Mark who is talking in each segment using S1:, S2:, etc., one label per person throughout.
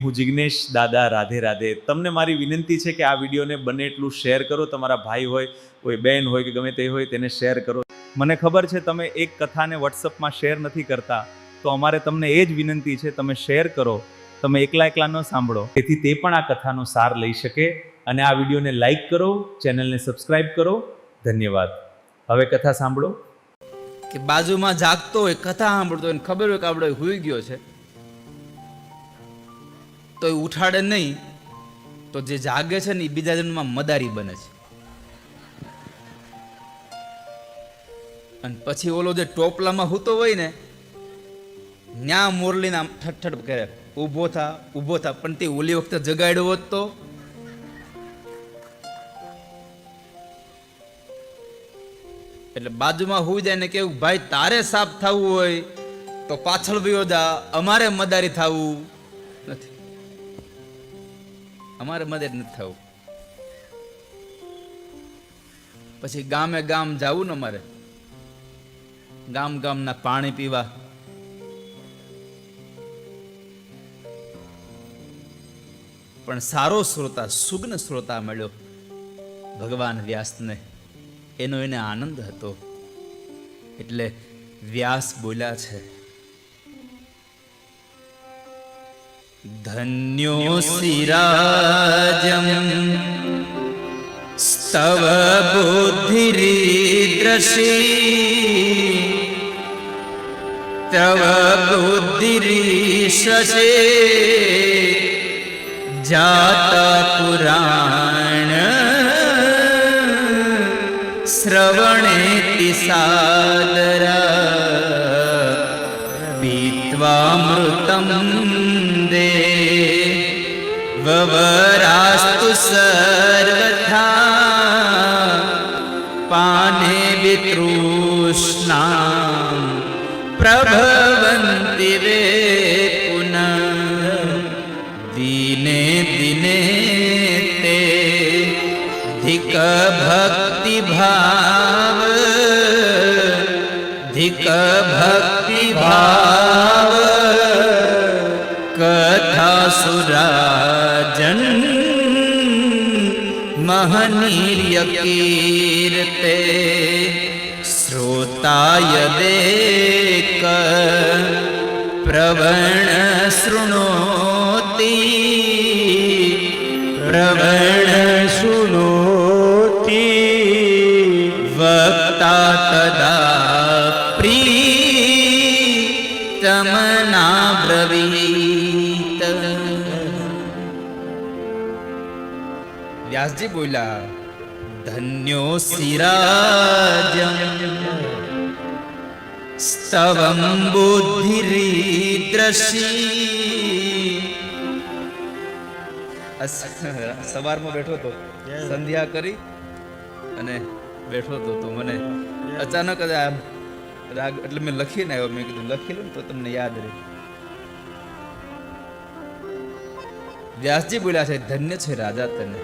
S1: હું જિગ્નેશ દાદા રાધે રાધે. તમને મારી વિનંતી છે કે આ વિડીયોને બને એટલું શેર કરો. તમારા ભાઈ હોય, કોઈ બહેન હોય કે ગમે તે હોય તેને શેર કરો. મને ખબર છે તમે એક કથાને વોટ્સઅપમાં શેર નથી કરતા, તો અમારે તમને એ જ વિનંતી છે, તમે શેર કરો. તમે એકલા એકલા ન સાંભળો, તેથી તે પણ આ કથાનો સાર લઈ શકે. અને આ વિડીયોને લાઈક કરો, ચેનલને સબસ્ક્રાઈબ કરો. ધન્યવાદ. હવે કથા સાંભળો.
S2: કે બાજુમાં જાગતો હોય, કથા સાંભળતો હોય, ખબર હોય કે આપણે હુઈ ગયો છે, તો એ ઉઠાડે નહીં, તો જે જાગે છે ને એ બીજા જન્મમાં મદારી બને છે. અને પછી ઓલો જે ટોપલામાં હૂતો હોય ને, ન્યા મોરલીના ઠઠઠ કરે, ઊભો થા ઊભો થા. પણ તે ઓલી વખતે જગાડ્યો હોત તો એટલે બાજુમાં હુઈ જાય ને કેવું, ભાઈ તારે સાફ થવું હોય તો પાછળ વયો જા, અમારે મદારી થવું નથી, અમારે મદદ નથી થવું. પછી ગામે ગામ જવું ને, અમારે ગામ ગામના પાણી પીવા. પણ સારો શ્રોતા, સુગ્ન શ્રોતા મળ્યો ભગવાન વ્યાસને. એનો એને આનંદ હતો. એટલે વ્યાસ બોલ્યા છે, ધન્યોસી રાજમ સ્તવ બુદ્ધિરીદ્રશી તવ બુદ્ધિરીશશે જાત પુરાણ શ્રવણેતિ સાદરા પીત્વામૃતમ દે વવરાસ્તુ સર્વથા પાને વિતૃષ્ણા પ્રભવંતિ વે પુનઃ દિને દિને તે ધિક ભક્તિ ભાવ ધિક ભક્તિ ભાવ કથા સુરાજન મહનીર્ય કીર્તે શ્રોતાય દેક પ્રવણ શૃણોતિ પ્રવણ શૃણોતિ વક્તા તદા પ્રીતમના બ્રવીત. વ્યાસજી બોલ્યા, ધન્યો સિરાજમ સ્તવમ બુદ્ધિરીદ્રશી. સવારમાં બેઠો તો, સંધ્યા કરી અને બેઠો તો મને અચાનક જ આમ રાગ, એટલે મેં લખીને આવ્યો. મેં કીધું લખી લો ને તો તમને યાદ રહે. વ્યાસજી બોલ્યા છે, ધન્ય છે રાજા તને.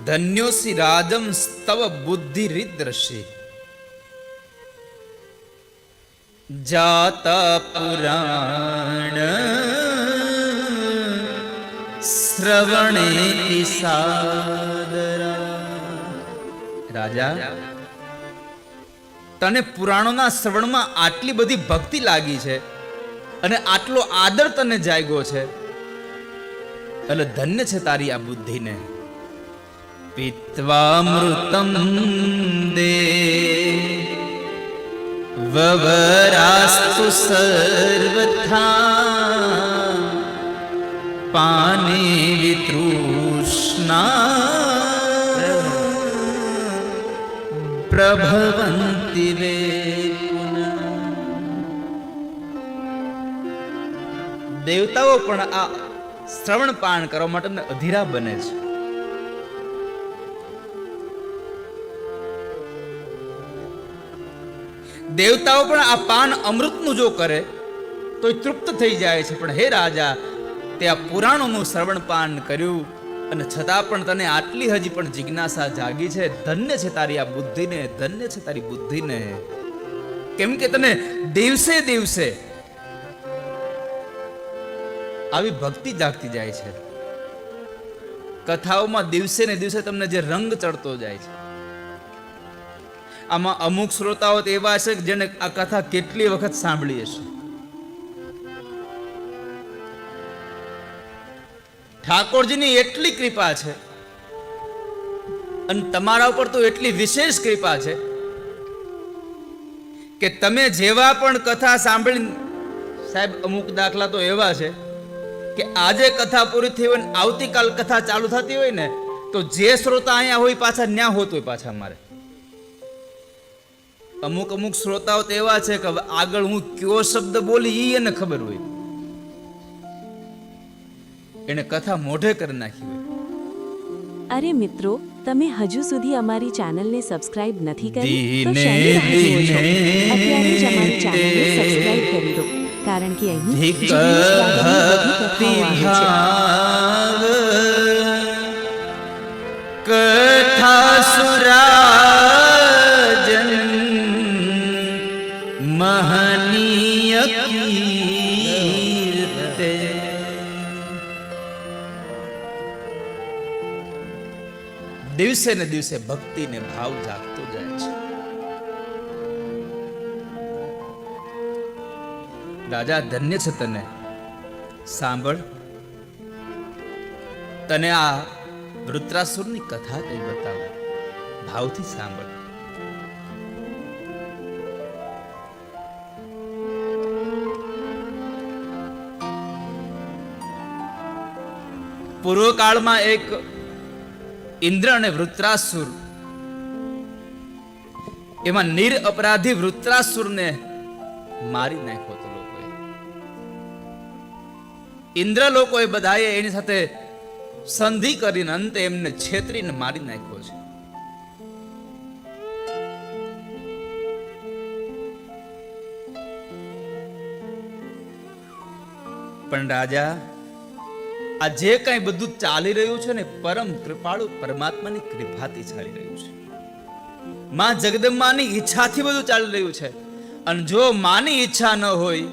S2: ધન્યોસી રાજમ સ્તવ બુદ્ધિરીદ્રશી જાત પુરાણ શ્રવણેતિ સાદરા. રાજા, તને પુરાણોના શ્રવણમાં આટલી બધી ભક્તિ લાગી છે અને આટલો આદર તને જાગ્યો છે, એટલે ધન્ય છે તારી આ બુદ્ધિને. પીત્વામૃતમ દે વવરાસ્તુ સર્વથા પાને વિતૃષ્ણા પ્રભવંતિ વે પુનઃ. દેવતાઓ પણ આ શ્રવણ પાન કરવા માટે અધીરા બને છે. દેવતાઓ પણ આ પાન અમૃતનું જો કરે તો તૃપ્ત થઈ જાય છે. પણ હે રાજા, તે આ પુરાણોનું શ્રવણ પાન કર્યું અને છતાં પણ તને આટલી હજી પણ જિજ્ઞાસા જાગી છે. ધન્ય છે તારી આ બુદ્ધિને, ધન્ય છે તારી બુદ્ધિને. કેમ કે તને દિવસે દિવસે આવી ભક્તિ જાગતી જાય છે. કથાઓમાં દિવસે ને દિવસે તમને જે રંગ ચડતો જાય છે. આમાં અમુક શ્રોતાઓ તો એવા છે કે જેને આ કથા કેટલી વખત સાંભળી હશે. ઠાકોરજીની એટલી કૃપા છે અને તમારા ઉપર તો એટલી વિશેષ કૃપા છે કે તમે જેવા પણ કથા સાંભળી, સાહેબ અમુક દાખલા તો એવા છે કે આજે કથા પૂરી થઈ હોય ને આવતીકાલ કથા ચાલુ થતી હોય ને તો જે શ્રોતા અહીંયા હોય પાછા ન્યા હોત હોય પાછા મારે. અમુક શ્રોતાઓ તો એવા છે કે આગળ હું કયો શબ્દ બોલી ઈ એને ખબર હોય, એને કથા મોઢે કરી નાખી હોય.
S3: અરે મિત્રો, તમે હજુ સુધી અમારી ચેનલને સબસ્ક્રાઇબ નથી કરી તો
S2: દીને
S3: શેની રાહ જુઓ છો?
S2: દીને
S3: અત્યારે જ અમારી ચેનલને સબસ્ક્રાઇબ કરી દો, કારણ કે અહીં
S2: ધિક
S3: જિજ્ઞેશ દાદાની બધી
S2: ભક્તિ
S3: કથાઓ આવે છે.
S2: કથા સુરાજન મહનીય કીર્તે. દિવસે ને દિવસે ભક્તિ ને ભાવ જાગતો જાય છે. રાજા ધન્ય છે તને. સાંભળ, તને આ વૃત્રાસુરની કથા કઈ બતાવો. ભાવથી સાંભળ. પૂર્વકાળમાં એક ઇન્દ્ર અને વૃત્રાસુર, એમાં નિર અપરાધી વૃત્રાસુરને મારી નાખ્યો હતો લોકોએ. ઇન્દ્ર લોકોએ બધાએ એની સાથે સંધિ કરીને અંતે એમને છેતરીને મારી નાખ્યો છે. પણ રાજા, આ જે કઈ બધું ચાલી રહ્યું છે ને પરમ કૃપાળુ પરમાત્માની કૃપાથી ચાલી રહ્યું છે. માં જગદંબાની ઈચ્છાથી બધું ચાલી રહ્યું છે. અને જો માની ઈચ્છા ન હોય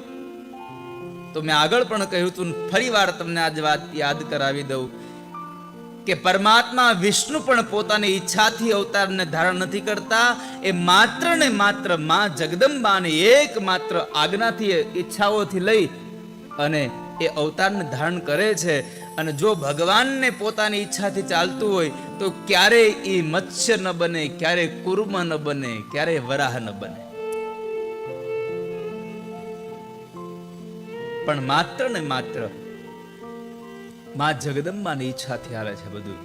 S2: તો મેં આગળ પણ કહ્યું તું, ફરી વાર તમને આજ વાત યાદ કરાવી દઉં કે પરમાત્મા વિષ્ણુ પણ પોતાની ઈચ્છાથી અવતારને ધારણ નથી કરતા. એ માત્ર ને માત્ર માં જગદંબાની એકમાત્ર આજ્ઞાથી, ઈચ્છાઓથી લઈ અને એ અવતારને ધારણ કરે છે. અને જો ભગવાનને પોતાની ઈચ્છાથી ચાલતું હોય તો ક્યારેય એ મત્સ્ય ન બને, ક્યારેય કુર્મ ન બને, ક્યારેય વરાહ ન બને. પણ માત્ર ને માત્ર માં જગદંબાની ઈચ્છાથી હાલે છે બધું.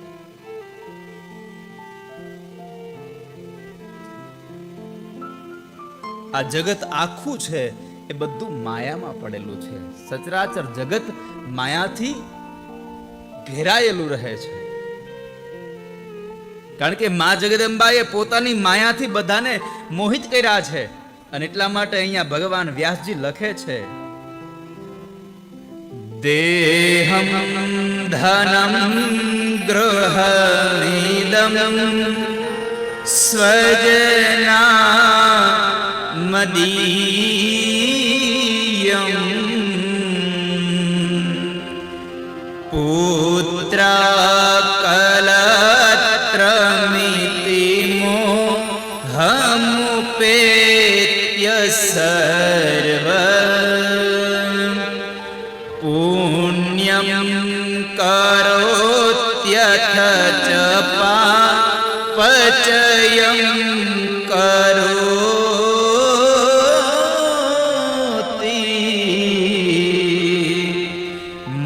S2: આ જગત આખું છે એ બધું માયામાં પડેલું છે. સચરાચર જગત માયાથી ઘેરાયેલું રહે છે. કારણ કે માં જગદંબાએ પોતાની માયાથી બધાને મોહિત કર્યા છે. અને એટલા માટે અહીંયા ભગવાન વ્યાસજી લખે છે, દેહમ ધનમ ગૃહમિદમ સ્વજના મદીયમ પુત્ર કલત્રમિતિ મોહમુપેત્ય સર્વ પુણ્યમ કરોત્યથ ચ પાપચયં કરોતિ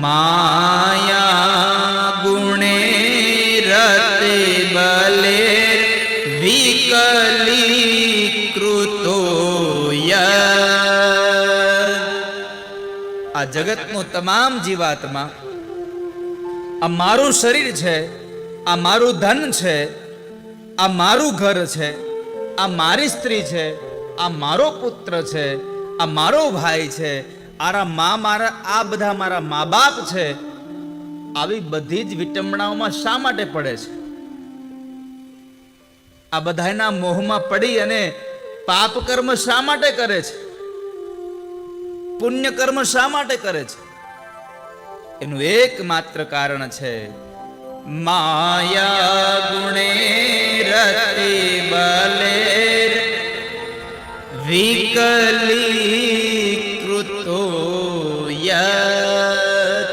S2: માયા ગુણે રતે બલે વિકલીકૃતો આ જગતનો તમામ જીવાત્મા, આ મારું શરીર છે, આ મારું ધન છે, આ મારું ઘર છે, આ મારી સ્ત્રી છે, આ મારો પુત્ર છે, આ મારો ભાઈ છે, આ બધા મારા મા બાપ છે, આવી બધી જ વિટંબણાઓમાં શા માટે પડે છે? આ બધાના મોહમાં પડી અને પાપ કર્મ શા માટે કરે છે? પુણ્ય કર્મ શા માટે કરે છે? એનું એકમાત્ર કારણ છે માયા ગુણે રતિ બલે વિકલીકૃતો યત.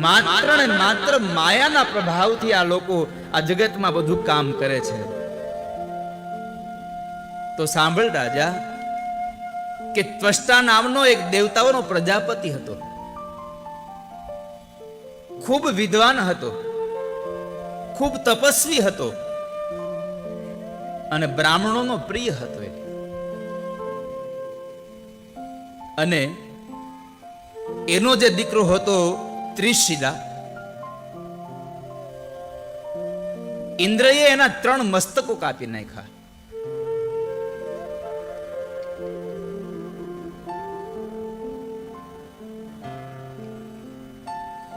S2: માત્ર ને માત્ર માયાના પ્રભાવથી આ લોકો આ જગતમાં બધું કામ કરે છે. તો સાંભળ રાજા, કે ત્વષ્ટા નામનો એક દેવતાઓનો પ્રજાપતિ હતો. ખૂબ વિદ્વાન હતો, ખૂબ તપસ્વી હતો અને બ્રાહ્મણોનો પ્રિય હતો. અને એનો જે દીકરો હતો ત્રિશિલા, ઇન્દ્રએ એના 3 મસ્તકો કાપી નાખ્યા.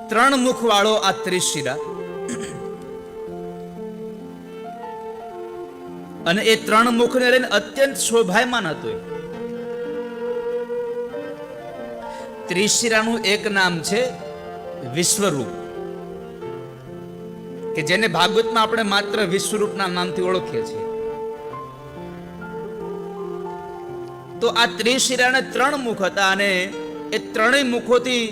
S2: ત્રણ મુખ વાળો આ ત્રિશિલા, અને એ 3 મુખને લઈને અત્યંત શોભાયમાન હતું. ત્રિશિરાનું એક નામ છે વિશ્વરૂપ, કે જેને ભાગવતમાં આપણે માત્ર વિશ્વરૂપના નામથી ઓળખીએ છીએ. તો આ ત્રિશિરાને 3 મુખ હતા અને એ 3 મુખોથી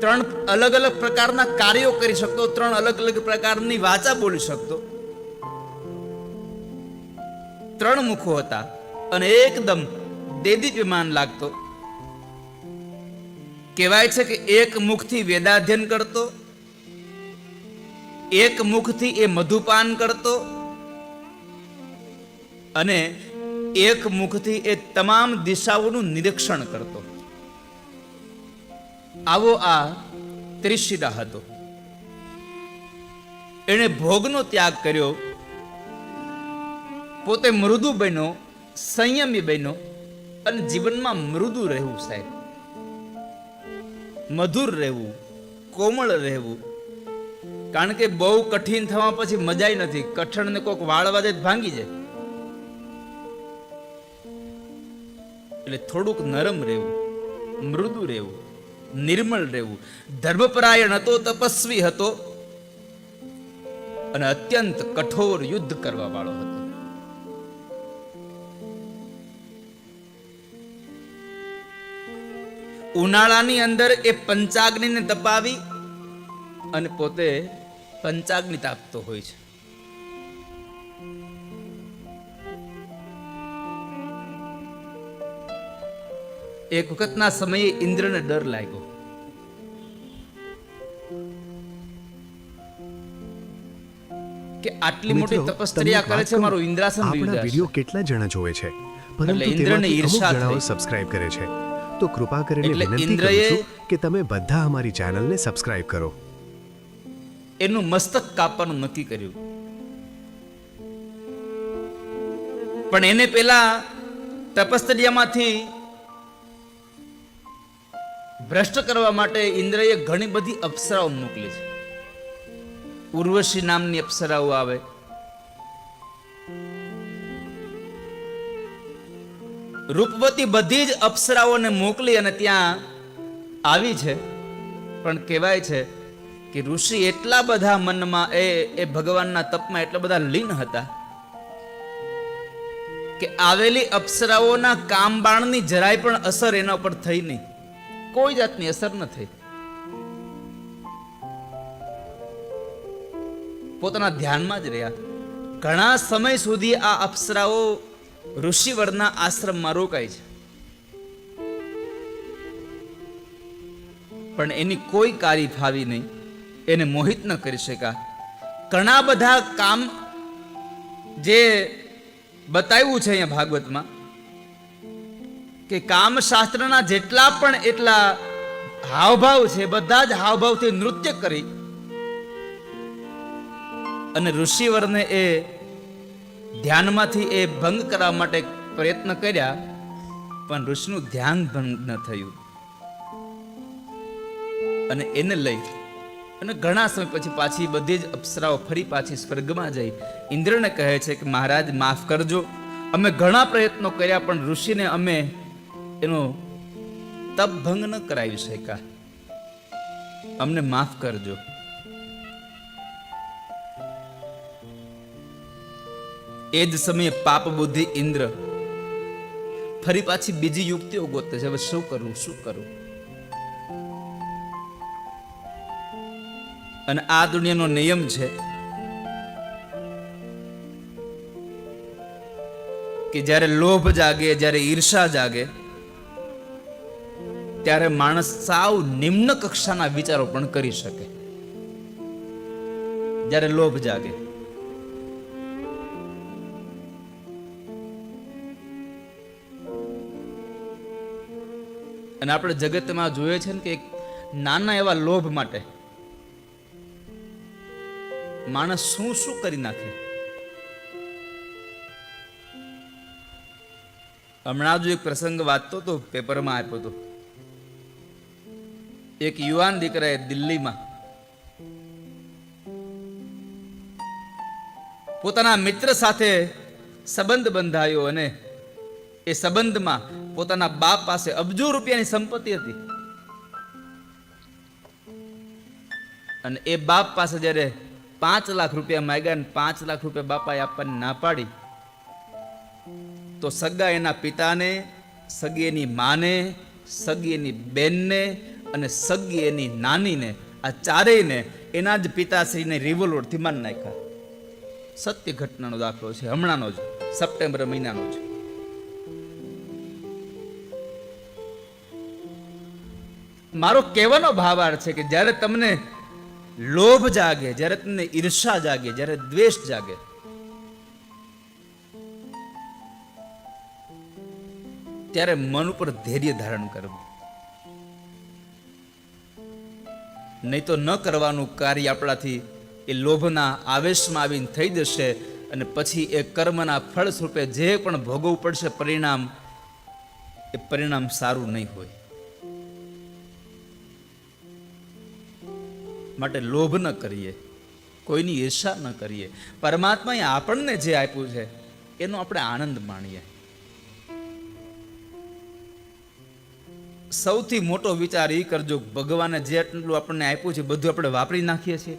S2: 3 અલગ અલગ પ્રકારના કાર્યો કરી શકતો, 3 અલગ અલગ પ્રકારની વાચા બોલી શકતો. 3 મુખો હતા અને એકદમ દેદીપ્યમાન લાગતો. કહેવાય છે કે એક મુખથી વેદાધ્યન કરતો, એક મુખથી એ મધુપાન કરતો, અને એક મુખથી એ તમામ દિશાઓનું નિરીક્ષણ કરતો. આવો આ ત્રિશિલા હતો. એણે ભોગનો ત્યાગ કર્યો, પોતે મૃદુ બન્યો, સંયમી બન્યો અને જીવનમાં મૃદુ રહેવું, સાહેબ, મધુર રહેવું, કોમળ રહેવું. કારણ કે બહુ કઠિન થવા પછી મજાય નથી. કઠણને કોઈક વાળવા દે ભાંગી જાય. એટલે થોડુંક નરમ રહેવું, મૃદુ રહેવું, નિર્મળ રહેવું. ધર્મપરાયણ હતો, તપસ્વી હતો અને અત્યંત કઠોર યુદ્ધ કરવા વાળો હતો. ઉનાળાની અંદર એ પંચાગ્નિને તપાવી અને પોતે પંચાગ્નિ તાપતો હોય છે. એક વખતના સમયે ઇન્દ્રને ડર લાગ્યો. કે આટલી મોટી તપશ્ચર્યા કરે છે, મારું ઇન્દ્રાસન
S4: આપણા વિડિયો કેટલા જણા જોવે છે, પરંતુ
S2: ઇન્દ્રને
S4: તેમાંથી અમુક
S2: ઈર્ષા
S4: જણાઓ
S2: થઈ.
S4: સબસ્ક્રાઇબ કરે છે. તો કૃપા કરીને
S2: એટલે
S4: વિનંતી
S2: ઇન્દ્રએ
S4: કરું છું કે તમે બધા અમારી ચેનલને સબસ્ક્રાઇબ કરો.
S2: એનું મસ્તક કાપવાનું નક્કી કર્યું. પણ એને પેલા તપશ્ચર્યામાંથી ભ્રષ્ટ કરવા માટે ઇન્દ્રએ ઘણી બધી અપ્સરાઓ મોકલી છે. ઉર્વશી નામની અપ્સરાઓ આવે, રૂપવતી બધી જ અપ્સરાઓને મોકલી અને ત્યાં આવી છે. પણ કહેવાય છે કે ઋષિ એટલા બધા મનમાં એ ભગવાનના તપમાં એટલા બધા લીન હતા કે આવેલી અપ્સરાઓના કામબાણની જરાય પણ અસર એના ઉપર થઈ નહીં. કોઈ જાતની અસર ન થઈ. પોતાના ધ્યાનમાં જ રહ્યા. ઘણા સમય સુધી આ અપ્સરાઓ ઋષિવરના આશ્રમમાં રોકાય છે, પણ એની કોઈ કાર્ય ફાવી નહીં, એને મોહિત ન કરી શક્યા. ઘણા બધા કામ જે બતાવ્યું છે અહીંયા ભાગવતમાં, કે કામશાસ્ત્રના જેટલા પણ એટલા હાવભાવ છે, બધા જ હાવભાવથી નૃત્ય કરી અને ઋષિવરને એ ધ્યાનમાંથી એ ભંગ કરવા માટે પ્રયત્ન કર્યા, પણ ઋષિનું ધ્યાન ભંગ ન થયું. અને એને લઈ અને ઘણા સમય પછી પાછી બધી જ અપ્સરાઓ ફરી પાછી સ્વર્ગમાં જઈ ઇન્દ્રને કહે છે કે મહારાજ માફ કરજો, અમે ઘણા પ્રયત્નો કર્યા પણ ઋષિને અમે એનો તપ ભંગ ન કરાવી શક્યા, અમને માફ કરજો. એ જ સમયે પાપ બુદ્ધિ ઇન્દ્ર ફરી પાછી બીજી યુક્તિઓ ગોતે છે. હવે શું કરવું, શું કરવું? અને આ દુનિયાનો નિયમ છે કે જ્યારે લોભ જાગે, જ્યારે ઈર્ષા જાગે, ત્યારે માણસ સાવ નિમ્ન કક્ષાના વિચારો પણ કરી શકે. જ્યારે લોભ જાગે, અને આપણે જગતમાં જોઈએ છે ને કે એક નાના એવા લોભ માટે માણસ શું શું કરી નાખે. હમણાં જ એક પ્રસંગ વાંચતો હતો, પેપરમાં આપ્યો હતો. એક યુવાન દીકરાએ દિલ્હીમાં પોતાના મિત્ર સાથે સંબંધ બંધાયો અને એ સંબંધમાં પોતાના બાપ પાસે અબજો રૂપિયાની સંપત્તિ હતી. અને એ બાપ પાસે જ્યારે 5 લાખ રૂપિયા માંગ્યા ને 5 લાખ રૂપિયા બાપાએ આપવાની ના પાડી, તો સગા એના પિતાને, સગી એની માને, સગી એની બેનને અને સગી એની નાનીને, આ ચારેયને એના જ પિતાશ્રીને રિવોલ્વરથી મારી નાખ્યા. સત્ય ઘટનાનો દાખલો છે, હમણાંનો જ, સપ્ટેમ્બર મહિનાનો જ. મારો કહેવાનો ભાવાર્થ છે કે જ્યારે તમને લોભ જાગે, જ્યારે તમને ઈર્ષા જાગે, જ્યારે દ્વેષ જાગે, ત્યારે મન ઉપર ધૈર્ય ધારણ કરવું. નહીં તો ન કરવાનું કાર્ય આપણાથી એ લોભના આવેશમાં આવીને થઈ જશે અને પછી એ કર્મના ફળ સ્વરૂપે જે પણ ભોગવવું પડશે પરિણામ, એ પરિણામ સારું નહીં હોય. માટે લોભ ન કરીએ, કોઈની ઈર્ષા ન કરીએ. પરમાત્માએ આપણને જે આપ્યું છે એનો આપણે આનંદ માણીએ. સૌથી મોટો વિચાર એ કરજો, ભગવાને જેટલું આપણને આપ્યું છે બધું આપણે વાપરી નાખીએ છીએ.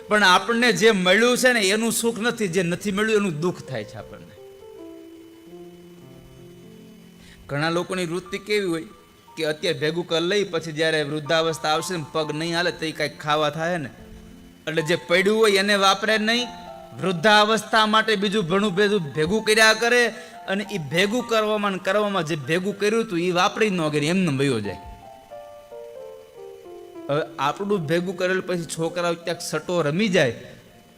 S2: પણ આપણને જે મળ્યું છે ને એનું સુખ નથી, જે નથી મળ્યું એનું દુઃખ થાય છે આપણને. ઘણા લોકોની વૃત્તિ કેવી હોય કે અત્યારે ભેગું કરી લઈ, પછી જ્યારે વૃદ્ધાવસ્થા આવશે ને પગ નહીં હાલે તો કંઈક ખાવા થાય ને, એટલે જે પડ્યું હોય એને વાપરે નહીં, વૃદ્ધાવસ્થા માટે બીજું ઘણું ભેગું કર્યા કરે, અને એ ભેગું કરવામાં જે ભેગું કર્યું હતું એ વાપરી ન કરે, એમને વયો જાય. હવે આપણું ભેગું કરેલું પછી છોકરાઓ ક્યાંક સટો રમી જાય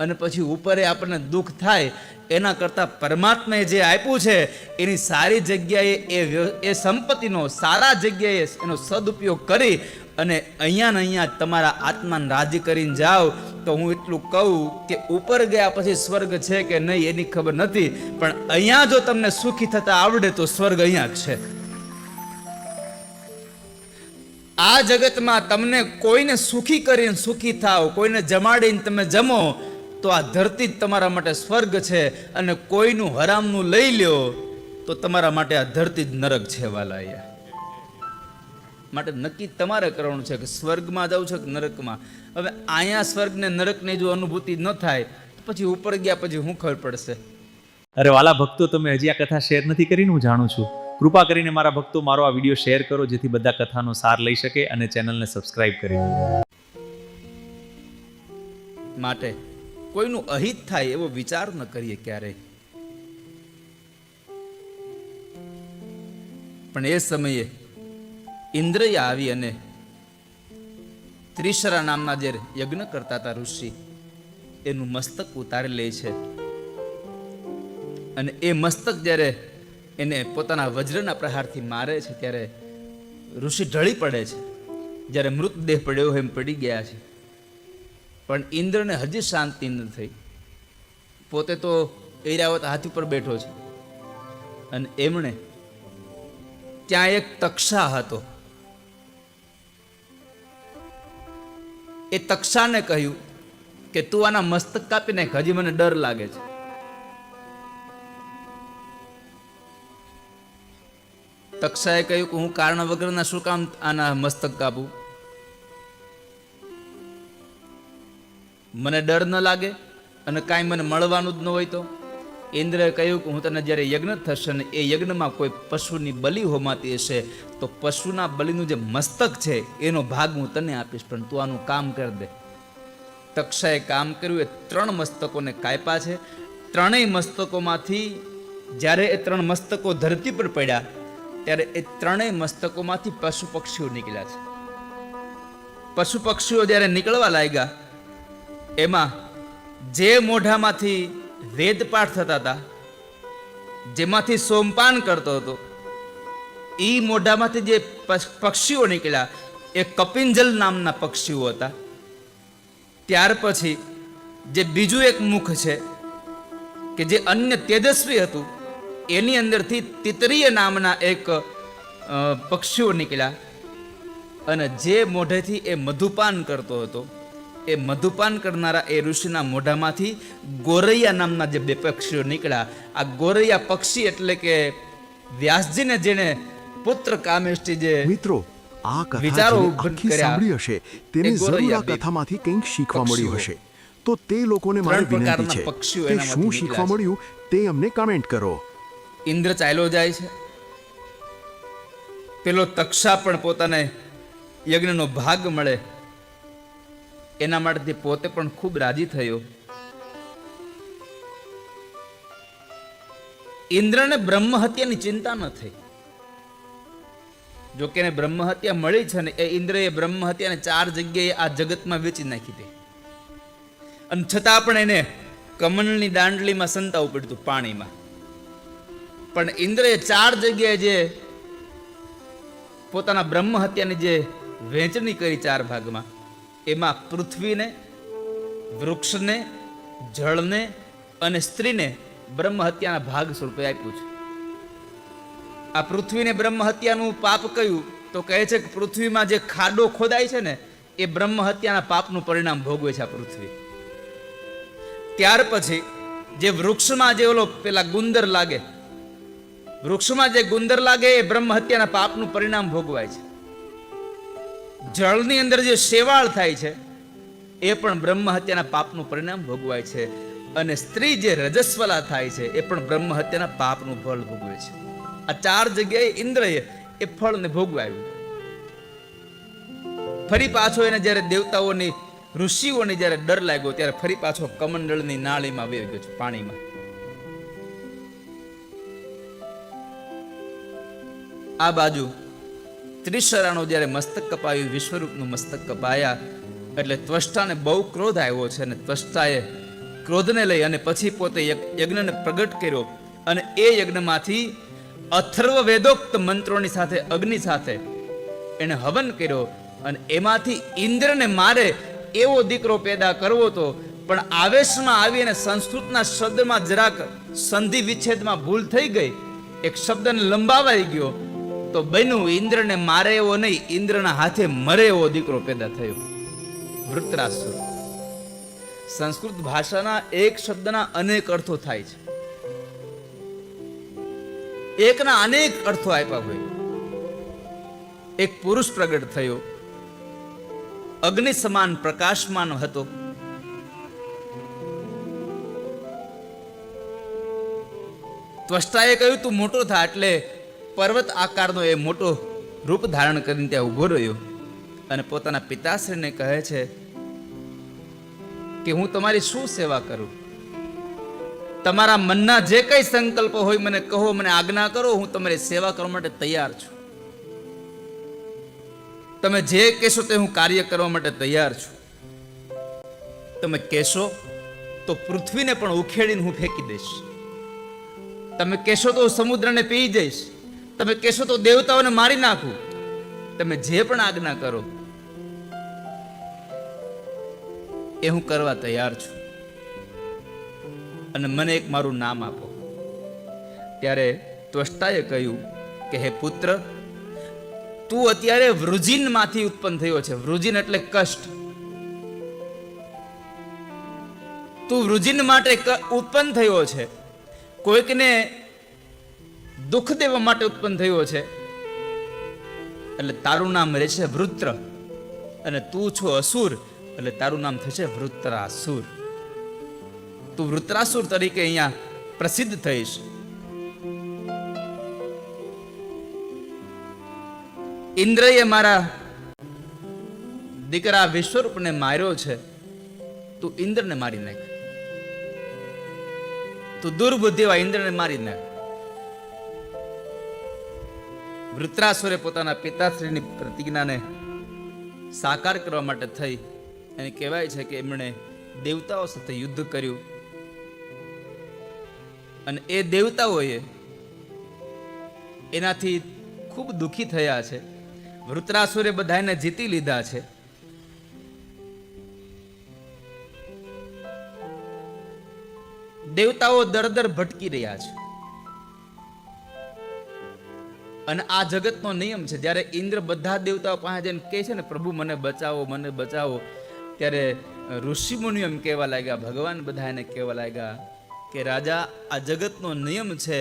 S2: અને પછી ઉપરે આપણને દુઃખ થાય, એના કરતાં પરમાત્માએ જે આપ્યું છે એની સારી જગ્યાએ એ સંપત્તિનો સારા જગ્યાએ એનો સદુપયોગ કરી અને અહીંયા ને અહીંયા તમારા આત્માને રાજી કરીને જાઓ. તો હું એટલું કહું કે ઉપર ગયા પછી સ્વર્ગ છે કે નહીં એની ખબર નથી, પણ અહીંયા જો તમને સુખી થતા આવડે તો સ્વર્ગ અહીંયા જ છે. આ જગતમાં તમને કોઈને સુખી કરીને સુખી થાવ, કોઈને જમાડીને તમે જમો તો આ ધરતી જ તમારા માટે સ્વર્ગ છે, અને કોઈનું હરામનું લઈ લ્યો તો તમારા માટે આ ધરતી જ નરક છે વાલા. માટે નક્કી તમારે કરવાનું છે કે સ્વર્ગમાં જવું છે કે નરકમાં. હવે અહીંયા સ્વર્ગ ને નરકની જો અનુભૂતિ ન થાય તો પછી ઉપર ગયા પછી શું ખબર પડશે?
S1: અરે વાલા ભક્તો, તમે હજી આ કથા શેર નથી કરીને હું જાણું છું. કૃપા કરીને મારા ભક્તો મારો આ વિડીયો શેર કરો, જેથી બધા કથાનો સાર લઈ શકે અને ચેનલને સબસ્ક્રાઇબ કરી દો.
S2: માટે કોઈનું અહિત થાય એવો વિચાર ન કરીએ ક્યારેય. પણ એ સમયે ઇન્દ્રએ આવી અને ત્રિશરા નામના જે યજ્ઞ કરતા હતા ઋષિ, એનું મસ્તક ઉતારી લે છે. અને એ મસ્તક જ્યારે એને પોતાના વજ્રના પ્રહારથી મારે છે ત્યારે ઋષિ ઢળી પડે છે. જ્યારે મૃતદેહ પડ્યો એમ પડી ગયા છે. પણ ઇન્દ્રને હજી શાંતિ ન થઈ. પોતે તો ઐરાવત હાથી પર બેઠો છે અને એમણે ત્યાં એક તક્ષા હતો. એ તક્ષાને કહ્યું કે તું આના મસ્તક કાપી નાખ, હજી મને ડર લાગે છે. તક્ષાએ કહ્યું કે હું કારણ વગરના શું કામ આના મસ્તક કાપું? મને ડર ન લાગે અને કાંઈ મને મળવાનું જ ન હોય તો? ઇન્દ્રએ કહ્યું કે હું તને જ્યારે યજ્ઞ થશે ને એ યજ્ઞમાં કોઈ પશુની બલિ હોમાતી હશે તો પશુના બલિનું જે મસ્તક છે એનો ભાગ હું તને આપીશ, પણ તું આનું કામ કરી દે. તક્ષાએ કામ કર્યું. એ 3 મસ્તકોને કાપ્યા છે. 3 મસ્તકોમાંથી જ્યારે એ 3 મસ્તકો ધરતી પર પડ્યા ત્યારે એ 3 મસ્તકોમાંથી પશુ પક્ષીઓ નીકળ્યા છે. પશુ પક્ષીઓ જ્યારે નીકળવા લાગ્યા એમાં જે મોઢામાંથી વેદપાઠ થતા હતા, જેમાંથી સોમપાન કરતો હતો, એ મોઢામાંથી જે પક્ષીઓ નીકળ્યા એ કપિંજલ નામના પક્ષીઓ હતા. ત્યાર પછી જે બીજું એક મુખ છે કે જે અન્ય તેજસ્વી હતું, એની અંદરથી તિતરીય નામના એક પક્ષીઓ નીકળ્યા. અને જે મોઢેથી એ મધુપાન કરતો હતો એ મધુપાન કરનારા એ ઋષિના મોઢામાંથી ગોરૈયા નામના જે 2 પક્ષીઓ નીકળ્યા. આ ગોરૈયા પક્ષી એટલે કે વ્યાસજીને જેને પુત્ર કામેષ્ટિ જે
S4: મિત્રો, આ કથા
S2: વિચારો
S4: જેને
S2: ઉત્પન્ન
S4: આખી
S2: કર્યા,
S4: સાંભળી હશે તેને
S2: એ
S4: જરૂર
S2: ગોરૈયા
S4: આ
S2: બે
S4: કથામાંથી કંઈક શીખવા મળ્યું
S2: પક્ષીઓ.
S4: હશે. તો તે લોકોને મારી
S2: 3
S4: વિનંતી
S2: પ્રકારના
S4: છે
S2: પક્ષીઓ
S4: કે
S2: એનામાંથી
S4: શું
S2: નીકળ્યા
S4: શીખવા
S2: છે.
S4: મળ્યું તે અમને કમેન્ટ કરો.
S2: ઇન્દ્ર ચાલ્યો જાય છે. પેલો તક્ષા પણ પોતાને યજ્ઞનો ભાગ મળે એના માટે પોતે પણ ખૂબ રાજી થયો. ઇન્દ્રને બ્રહ્મ હત્યાની ચિંતા ન થઈ. જો કે એને બ્રહ્મ હત્યા મળી છે ને એ ઇન્દ્રએ બ્રહ્મ હત્યાને 4 જગ્યાએ આ જગતમાં વેચી નાખી હતી. અને છતાં પણ એને કમળની દાંડલીમાં સંતાવવું પડતું પાણીમાં. પણ ઇન્દ્રએ 4 જગ્યાએ જે પોતાના બ્રહ્મ હત્યાની જે વહેંચણી કરી 4 ભાગમાં, એમાં પૃથ્વીને, વૃક્ષને, જળને અને સ્ત્રીને બ્રહ્મ હત્યાના ભાગ સ્વરૂપે આપ્યું છે. આ પૃથ્વીને બ્રહ્મ હત્યાનું પાપ કયું તો કહે છે કે પૃથ્વીમાં જે ખાડો ખોદાય છે ને એ બ્રહ્મ હત્યાના પાપનું પરિણામ ભોગવે છે આ પૃથ્વી. ત્યાર પછી જે વૃક્ષમાં જે ઓલો પેલા ગુંદર લાગે, વૃક્ષમાં જે ગુંદર લાગે એ બ્રહ્મ હત્યાના પાપનું પરિણામ ભોગવાય છે. જળની અંદર જે શેવાળ થાય છે એ પણ બ્રહ્મ હત્યાના પાપનું પરિણામ ભોગવાય છે. અને સ્ત્રી જે રજસ્વલા થાય છે એ પણ બ્રહ્મ હત્યાના પાપનું ફળ ભોગવે છે. આ 4 જગ્યાએ ઇન્દ્રએ એ ફળને ભોગવાયું. ફરી પાછો એને જ્યારે દેવતાઓની, ઋષિઓની જ્યારે ડર લાગ્યો ત્યારે ફરી પાછો કમંડળની નાળીમાં વહી ગયો છે, પાણીમાં. આ બાજુ ત્રિશરાનો જ્યારે મસ્તક કપાયું, વિશ્વરૂપનું મસ્તક કપાયા એટલે ત્વષ્ટાને બહુ ક્રોધ આવ્યો છે. અને ત્વષ્ટાએ ક્રોધને લઈ અને પછી પોતે યજ્ઞને પ્રગટ કર્યો. અને એ યજ્ઞમાંથી અથર્વ વેદોક્ત મંત્રોની સાથે, અગ્નિ સાથે એને હવન કર્યો. અને એમાંથી ઇન્દ્રને મારે એવો દીકરો પેદા કરવો હતો, પણ આવેશમાં આવી અને સંસ્કૃતના શબ્દમાં જરાક સંધિ વિચ્છેદમાં ભૂલ થઈ ગઈ, એક શબ્દને લંબાવાઈ ગયો તો બન્યું ઇન્દ્રને મારે એવો નહીં, ઇન્દ્રના હાથે મરે એવો દીકરો પેદા થયો, વૃત્રાસુર. સંસ્કૃત ભાષાના એક શબ્દના અનેક અર્થો થાય છે, એકના અનેક અર્થો આપ્યા હોય. એક પુરુષ પ્રગટ થયો, અગ્નિ સમાન પ્રકાશમાન હતો. ત્વષ્ટાએ કહ્યું તું મોટો થા, એટલે પર્વત આકારનો એ મોટો રૂપ ધારણ કરીને ત્યાં ઉભો રહ્યો અને પોતાના પિતાશ્રીને કહે છે કે હું તમારી શું સેવા કરું? તમારા મનના જે કઈ સંકલ્પ હોય મને કહો, મને આજ્ઞા કરો, હું તમારી સેવા કરવા માટે તૈયાર છું. તમે જે કહેશો તે હું કાર્ય કરવા માટે તૈયાર છું. તમે કહેશો તો પૃથ્વીને પણ ઉખેડીને હું ફેંકી દઈશ. તમે કહેશો તો સમુદ્રને પી જઈશ. તમે કહેશો તો દેવતાઓને મારી નાખું. તમે જે પણ આજ્ઞા કરો એ હું કરવા તૈયાર છું. અને મને એક મારું નામ આપો. ત્યારે ત્વષ્ટાએ કહ્યું કે હે પુત્ર, તું અત્યારે વૃજિન માંથી ઉત્પન્ન થયો છે. વૃજિન એટલે કષ્ટ. તું વૃજિન માટે ઉત્પન્ન થયો છે, કોઈકને દુઃખ દેવા માટે ઉત્પન્ન થયો છે. એટલે તારું નામ રહેશે વૃત્ર, અને તું છો અસુર એટલે તારું નામ થશે વૃત્રાસુર. તું વૃત્રાસુર તરીકે અહીંયા પ્રસિદ્ધ થઈશ. ઇન્દ્રએ મારા દીકરા વિશ્વરૂપને માર્યો છે, તું ઇન્દ્રને મારી નાખ. તું દુર્બુદ્ધિ એવા ઇન્દ્રને મારી નાખ. વૃત્રાસુરે પોતાના પિતાશ્રીની પ્રતિજ્ઞાને સાકાર કરવા માટે થઈ અને કહેવાય છે કે એમણે દેવતાઓ સાથે યુદ્ધ કર્યું, અને એ દેવતાઓએ એનાથી ખૂબ દુઃખી થયા છે. વૃત્રાસુરે બધાને જીતી લીધા છે. દેવતાઓ દર દર ભટકી રહ્યા છે. અને આ જગતનો નિયમ છે. જ્યારે ઇન્દ્ર બધા દેવતાઓ પાસે જઈને કહે છે ને, પ્રભુ મને બચાવો, મને બચાવો, ત્યારે ઋષિ મુનિઓ એમ કહેવા લાગ્યા, ભગવાન બધા એને કહેવા લાગ્યા કે રાજા, આ જગતનો નિયમ છે,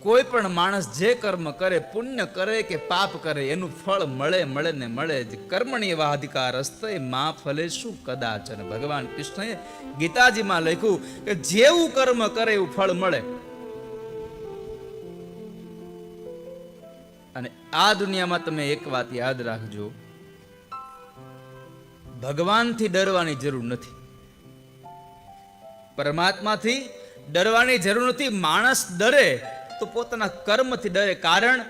S2: કોઈ પણ માણસ જે કર્મ કરે, પુણ્ય કરે કે પાપ કરે, એનું ફળ મળે મળે ને મળે જ. કર્મણી એવા અધિકાર હસ્તે માં ફલે શું કદાચ. અને ભગવાન કૃષ્ણએ ગીતાજીમાં લખ્યું કે જેવું કર્મ કરે એવું ફળ મળે. અને આ દુનિયામાં તમે એક વાત યાદ રાખજો, ભગવાનથી ડરવાની જરૂર નથી, પરમાત્માથી ડરવાની જરૂર નથી. માણસ ડરે તો પોતાના કર્મથી ડરે. કારણ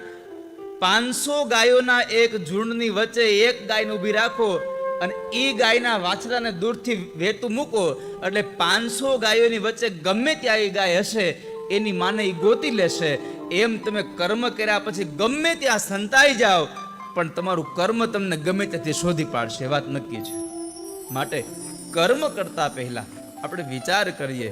S2: 500 ગાયોના એક ઝુંડની વચ્ચે એક ગાયને ઊભી રાખો અને એ ગાયના વાછડાને દૂરથી વેતું મૂકો, એટલે 500 ગાયોની વચ્ચે ગમે ત્યાં એ ગાય હશે, એની માને એ ગોતી લેશે. એમ તમે કર્મ કર્યા પછી ગમે ત્યાં સંતાઈ જાઓ, પણ તમારું કર્મ તમને ગમે ત્યાંથી શોધી પાડશે, વાત નક્કી છે. માટે કર્મ કરતા પહેલા આપણે વિચાર કરીએ,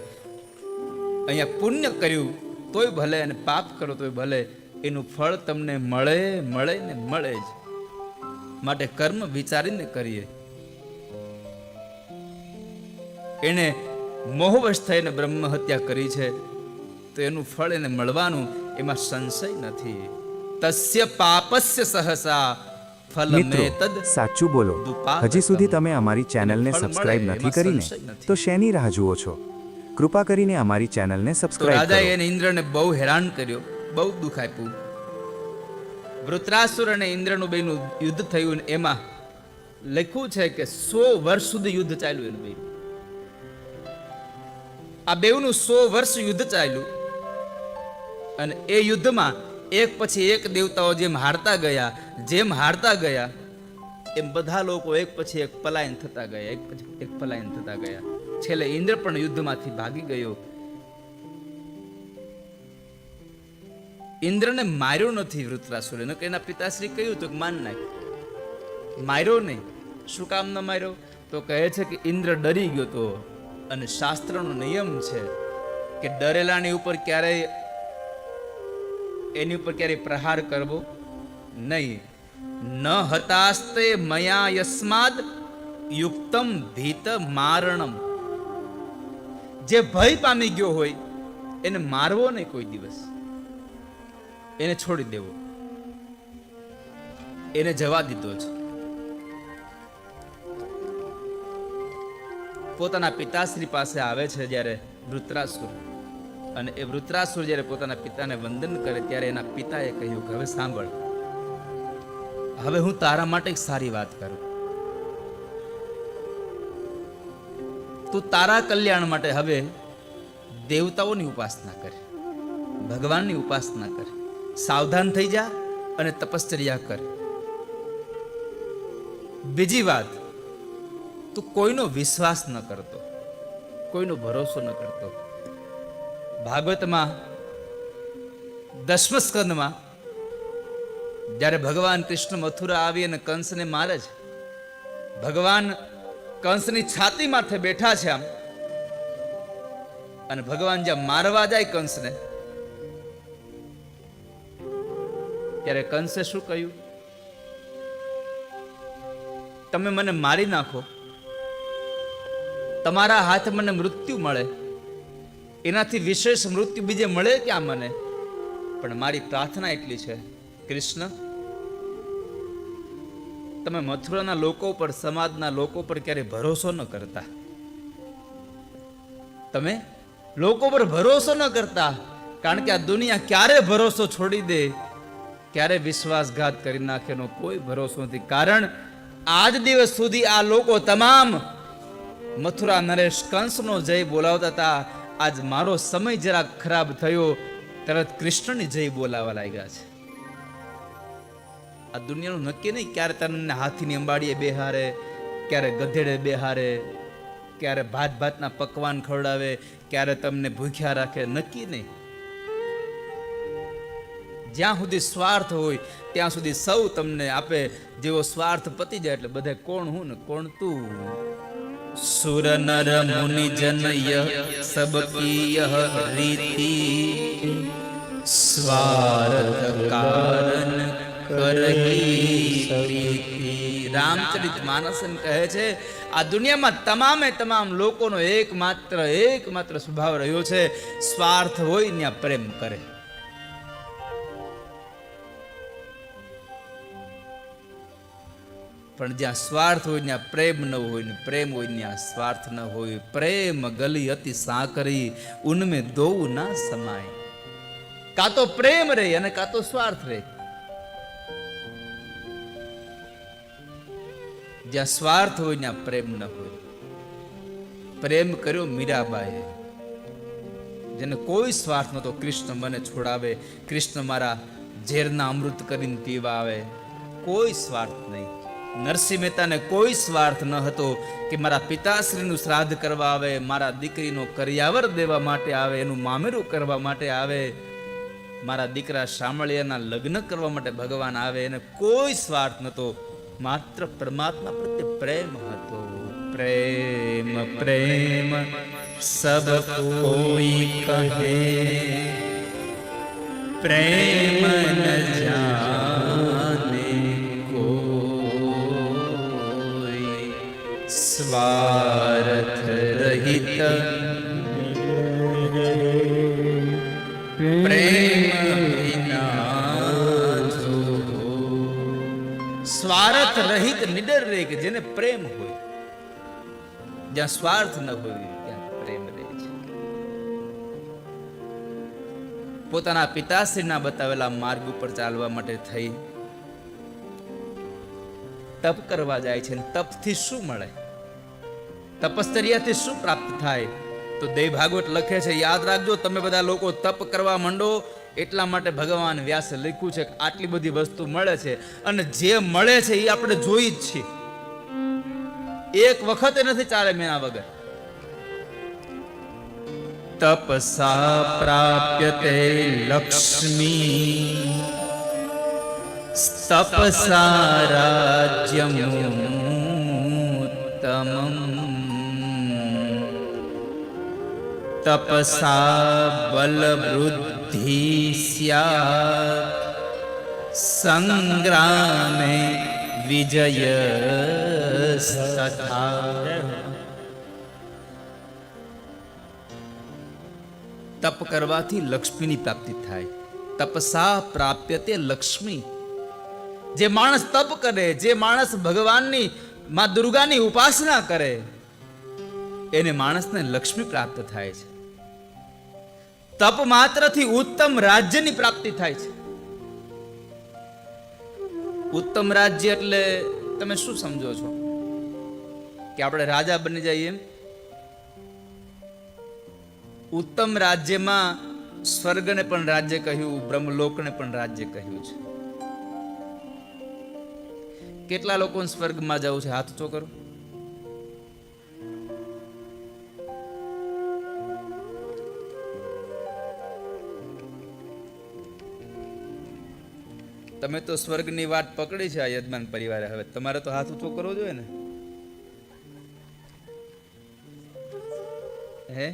S2: અહીંયા પુણ્ય કર્યું તોય ભલે અને પાપ કરો તોય ભલે, એનું ફળ તમને મળે મળે ને મળે જ. માટે કર્મ વિચારીને કરીએ. એને મોહવશ થઈને બ્રહ્મ હત્યા કરી છે, તો એનું ફળ એને મળવાનું, એમાં સંશય નથી. તસ્ય પાપસ્ય સહસા
S5: મિત્રો
S2: ફલમેતદ.
S5: સાચું બોલો, હજી સુધી તમે અમારી ચેનલને સબસ્ક્રાઇબ નથી કરીને તો શેની રાહ જુઓ છો? કૃપા કરીને અમારી ચેનલને
S2: તો
S5: સબસ્ક્રાઇબ
S2: રાજાએ
S5: કરો.
S2: એને ઇન્દ્રને બહુ હેરાન કર્યો, બહુ દુઃખ આપ્યું. વૃત્રાસુર અને ઇન્દ્રનું બેનું યુદ્ધ થયું, ને એમાં લખ્યું છે કે 100 વર્ષ સુધી યુદ્ધ ચાલ્યું એનું બેનું. આ બેવનું 100 વર્ષ યુદ્ધ ચાલ્યું, અને એ યુદ્ધમાં એક પછી એક દેવતાઓ જેમ હારતા ગયા એમ બધા લોકો એક પછી એક પલાયન થતા ગયા, એક પછી એક પલાયન થતા ગયા. છેલ્લે ઇન્દ્ર પણ યુદ્ધમાંથી ભાગી ગયો. ઇન્દ્રને માર્યો નથી વૃત્રાસુરે, કે એના પિતાશ્રી કહ્યું તો માન નાખ. માર્યો નહીં. શું કામ ન માર્યો? તો કહે છે કે ઇન્દ્ર ડરી ગયો તો, અને શાસ્ત્રનો નિયમ છે કે ડરેલાની ઉપર એની ઉપર ક્યારેય પ્રહાર કરવો નહીં. ન હતાસ્તે મયા યસ્માદ યુક્તમ ભીત મારણમ. જે ભય પામી ગયો હોય એને મારવો નહીં કોઈ દિવસ, એને છોડી દેવો, એને જવા દીધો છે. પોતાના પિતાશ્રી પાસે આવે છે જ્યારે વૃત્રાસુર, અને એ વૃત્રાસુર જ્યારે પોતાના પિતાને વંદન કરે ત્યારે એના પિતાએ કહ્યું કે હવે સાંભળ, હવે હું તારા માટે એક સારી વાત કરું. તું તારા કલ્યાણ માટે હવે દેવતાઓની ઉપાસના કર, ભગવાનની ઉપાસના કર. સાવધાન થઈ જા અને તપશ્ચર્યા કર. બીજી વાત, તું કોઈનો વિશ્વાસ ન કરતો, કોઈનો ભરોસો ન કરતો. ભાગવતમાં 10મ સ્કંદમાં જ્યારે ભગવાન કૃષ્ણ મથુરા આવી અને કંસને મારે છે, ભગવાન કંસની છાતી માથે બેઠા છે આમ, અને ભગવાન જ્યાં મારવા જાય કંસને, ત્યારે કંસે શું કહ્યું? તમે મને મારી નાખો, તમારા હાથ મને મૃત્યુ મળે, એનાથી વિશેષ મૃત્યુ બીજે મળે ક્યાં મને? પણ મારી પ્રાર્થના એટલી છે, કૃષ્ણ, તમે મથુરાના લોકો પર, સમાજના લોકો પર ક્યારે ભરોસો ન કરતા. તમે લોકો પર ભરોસો ન કરતા, કારણ કે આ દુનિયા ક્યારે ભરોસો છોડી દે, ક્યારે વિશ્વાસઘાત કરી નાખે એનો કોઈ ભરોસો નથી. કારણ આજ દિવસ સુધી આ લોકો તમામ મથુરા નરેશ કંસનો જય બોલાવતા હતા. આજ મારો સમય જરા ખરાબ થયો, તરત કૃષ્ણની જય બોલાવા લાગ્યા છે. આ દુનિયાનું નક્કી નહીં, ક્યારે તમને હાથીની અંબાડીએ બેહારે, ક્યારે ગધેડે બેહારે, ક્યારે ભાત ભાતના પકવાન ખવડાવે, ક્યારે તમને ભૂખ્યા રાખે, નક્કી નહીં. જ્યાં સુધી સ્વાર્થ હોય ત્યાં સુધી સૌ તમને આપે. જેવો સ્વાર્થ પતી જાય એટલે બધે કોણ હું ને કોણ તું. સુર નર મુનિ જનય સબ કી રીતિ, સ્વાર્થ કારણ કરહી. રામચરિત માનસ કહે છે, આ દુનિયામાં તમામે તમામ લોકોનો એકમાત્ર સ્વભાવ રહ્યો છે, સ્વાર્થ હોય ત્યાં પ્રેમ કરે. પણ જ્યાં સ્વાર્થ હોય ત્યાં પ્રેમ ન હોય, ને પ્રેમ હોય ત્યાં સ્વાર્થ ન હોય. પ્રેમ ગલી અતિ સાંકરી, ઉનમે દો ના સમાય. કાં તો પ્રેમ રહે અને કાં તો સ્વાર્થ રહે. જ્યાં સ્વાર્થ હોય ત્યાં પ્રેમ ન હોય. પ્રેમ કર્યો મીરાબાઈએ, જેને કોઈ સ્વાર્થ નતો. કૃષ્ણ મને છોડાવે, કૃષ્ણ મારા ઝેરના અમૃત કરીને પીવા આવે, કોઈ સ્વાર્થ નહીં. નરસિંહ મહેતાને કોઈ સ્વાર્થ ન હતો કે મારા પિતાશ્રીનું શ્રાદ્ધ કરવા આવે, મારા દીકરીનો કરિયાવર દેવા માટે આવે, એનું મામેરું કરવા માટે આવે, મારા દીકરા શામળિયાના લગ્ન કરવા માટે ભગવાન આવે. એને કોઈ સ્વાર્થ નતો, માત્ર પરમાત્મા પ્રત્યે પ્રેમ હતો. પ્રેમ પ્રેમ સબ કોઈ કહે, પ્રેમ ન જાને કોઈ, સ્વાર્થ રહિત પ્રેમ વિના જો. સ્વાર્થ રહિત નિડર રહે કે જેને પ્રેમ હોય. જ્યાં સ્વાર્થ ન હોય ત્યાં પ્રેમ રહે છે. પોતાના પિતાશ્રીના બતાવેલા માર્ગ ઉપર ચાલવા માટે થઈ તપ કરવા જાય છે. તપથી શું મળે? તપશ્ચર્યાથી શું પ્રાપ્ત થાય? તો દેવ ભાગવત લખે છે, યાદ રાખજો, તમે બધા લોકો તપ કરવા માંડો, એટલા માટે ભગવાન વ્યાસે લખ્યું છે કે આટલી બધી વસ્તુ મળે છે, અને જે મળે છે એ આપણે જોઈ જ છીએ. એક વખત નથી ચાલે મેના વગર. તપસા પ્રાપ્યતે લક્ષ્મી, તપસા રાજ્યમુત્તમં, તપસા બલવૃદ્ધિ સ્યાત્, સંગ્રામે વિજય તથા. તપ કરવાથી લક્ષ્મીની પ્રાપ્તિ થાય. તપસા પ્રાપ્યતે લક્ષ્મી. જે માણસ તપ કરે, જે માણસ ભગવાનની માં દુર્ગાની ઉપાસના કરે, એને માણસને લક્ષ્મી પ્રાપ્ત થાય છે. તપ માત્રથી ઉત્તમ રાજ્યની પ્રાપ્તિ થાય છે. ઉત્તમ રાજ્ય એટલે તમે શું સમજો છો? કે આપણે રાજા બની જઈએ એમ? ઉત્તમ રાજ્યમાં સ્વર્ગને પણ રાજ્ય કહ્યું, બ્રહ્મલોકને પણ રાજ્ય કહ્યું છે. કેટલા લોકોને સ્વર્ગમાં જવું છે? હાથ ઊંચો કરો. તમે તો સ્વર્ગની વાત પકડી છે આ યજમાન પરિવારે. હવે તમારે તો હાથ ઊંચો કરવો જોઈએ ને. હે,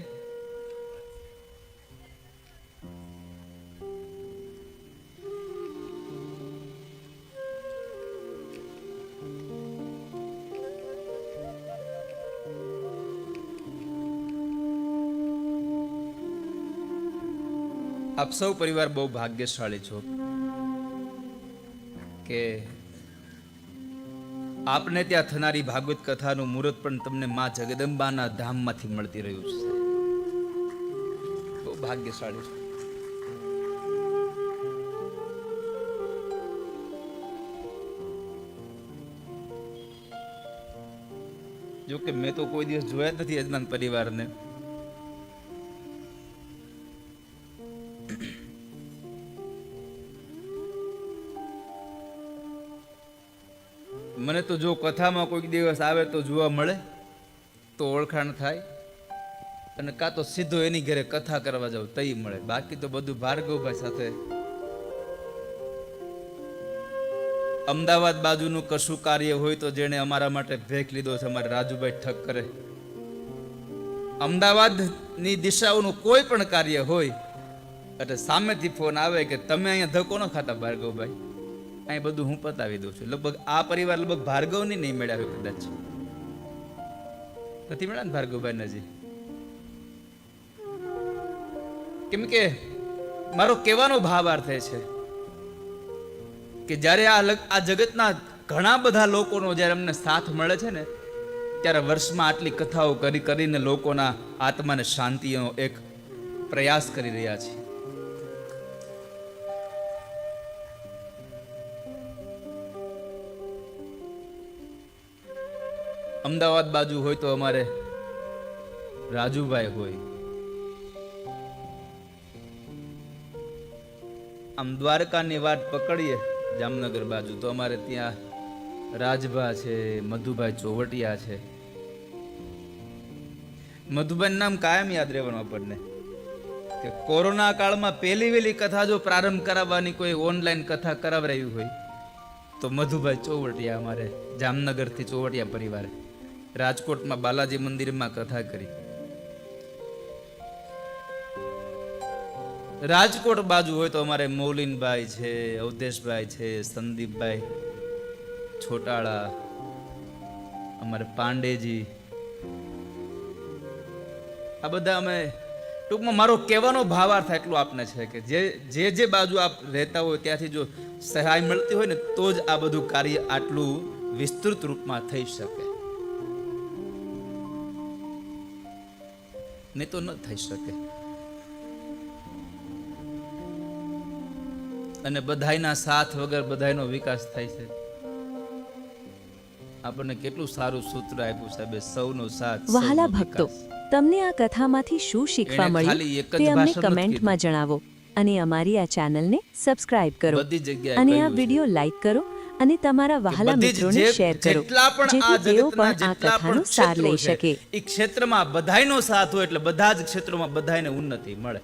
S2: આપ સૌ પરિવાર બહુ ભાગ્યશાળી છો કે આપને ત્યાં થનારી ભાગવત કથાનું મુહૂર્ત પણ તમને માં જગદંબાના ધામમાંથી મળતી રહ્યું છે. બહુ ભાગ્યશાળી છો. જો કે મેં તો કોઈ દિવસ જોયા જ નથી યજમાન પરિવારને. મને તો જો કથામાં કોઈક દિવસ આવે તો જોવા મળે તો ઓળખાણ થાય, અને કાં તો સીધો એની ઘરે કથા કરવા જાવ તઈ મળે. બાકી તો બધું ભાર્ગવભાઈ સાથે. અમદાવાદ બાજુનું કશું કાર્ય હોય તો જેણે અમારા માટે ભેખ લીધો છે અમારે રાજુભાઈ ઠક્કરે. અમદાવાદની દિશાઓનું કોઈ પણ કાર્ય હોય એટલે સામેથી ફોન આવે કે તમે અહીંયા ધક્કો ન ખાતા ભાર્ગવભાઈ, અહીં બધું હું પતાવી દઉં છું. લગભગ આ પરિવાર લગભગ ભાર્ગવની નહીં મળ્યા હોય, કદાચ નથી મળ્યા ને ભાર્ગવભાઈ નજી. કેમ કે મારો કહેવાનો ભાવ અર્થ એ છે કે જ્યારે આ જગતના ઘણા બધા લોકોનો જ્યારે અમને સાથ મળે છે ને, ત્યારે વર્ષમાં આટલી કથાઓ કરીને લોકોના આત્માને શાંતિનો એક પ્રયાસ કરી રહ્યા છીએ. અમદાવાદ બાજુ હોય તો અમારે રાજુભાઈ હોય, આમ દ્વારકાની વાત પકડીએ જામનગર બાજુ તો અમારે ત્યાં રાજભા છે, મધુભાઈ ચોવટિયા છે. મધુભાઈ નામ કાયમ યાદ રહેવાનું આપણને કે કોરોના કાળમાં પહેલી વહેલી કથા જો પ્રારંભ કરાવવાની કોઈ ઓનલાઈન કથા કરાવરાવી હોય તો મધુભાઈ ચોવટિયા અમારે જામનગરથી ચોવટિયા પરિવારે રાજકોટમાં બાલાજી મંદિરમાં કથા કરી. રાજકોટ બાજુ હોય તો અમારે મૌલીનભાઈ છે, અવધેશભાઈ છે, સંદીપભાઈ છોટાળા, અમારે પાંડેજી, આ બધા અમે ટૂંકમાં મારો કહેવાનો ભાવાર્થ એટલું આપને છે કે જે બાજુ આપ રહેતા હોય ત્યાંથી જો સહાય મળતી હોય ને તો જ આ બધું કાર્ય આટલું વિસ્તૃત રૂપમાં થઈ શકે, નહીં તો ન થઈ શકે. અને બધાયના સાથ વગર બધાયનો વિકાસ થાય છે. આપણને કેટલું સારું સૂત્ર આપ્યું સાહેબે, સૌનો સાથ
S3: વહાલા
S2: સૌનો
S3: ભક્તો,
S2: વિકાસ.
S3: તમને આ કથામાંથી શું શીખવા
S2: એણે ખાલી
S3: મળ્યું
S2: એક જ
S3: તે અમને
S2: ભાષણ નથી
S3: કમેન્ટમાં જણાવો અને અમારી આ ચેનલને સબસ્ક્રાઇબ કરો
S2: બધી જગ્યાએ
S3: અને આ
S2: કહ્યું છે.
S3: વિડિયો લાઈક કરો અને તમારા વહાલા
S2: બધી જ
S3: મિત્રોને શેર કરો
S2: જેટલા પણ આ
S3: જેથી તેઓ
S2: જગતના
S3: પણ આ
S2: જેટલા
S3: કથાનો
S2: પણ
S3: સાર
S2: ક્ષેત્રો
S3: લઈ
S2: છે,
S3: શકે.
S2: એ ક્ષેત્રમાં બધાયનો સાથ હોય એટલે બધા જ ક્ષેત્રોમાં બધાયને ઉન્નતિ મળે.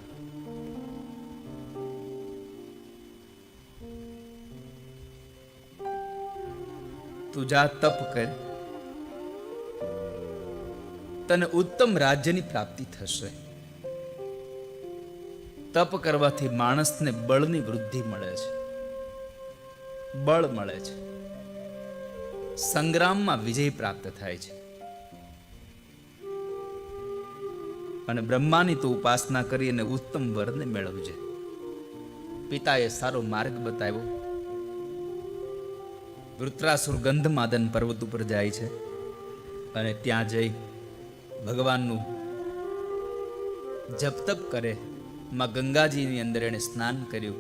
S2: તું જા તપ કર, તને ઉત્તમ રાજ્યની પ્રાપ્તિ થશે. તપ કરવાથી માણસને બળની વૃદ્ધિ મળે છે, બળ મળે છે, સંગ્રામમાં વિજય પ્રાપ્ત થાય છે. અને બ્રહ્માની તો ઉપાસના કરી અને ઉત્તમ વરને મેળવજે. પિતાએ સારો માર્ગ બતાવ્યો. વૃત્રાસુર ગંધમાદન પર્વત ઉપર જાય છે અને ત્યાં જઈ ભગવાનનું જપ તપ કરે. માં ગંગાજીની અંદર એણે સ્નાન કર્યું.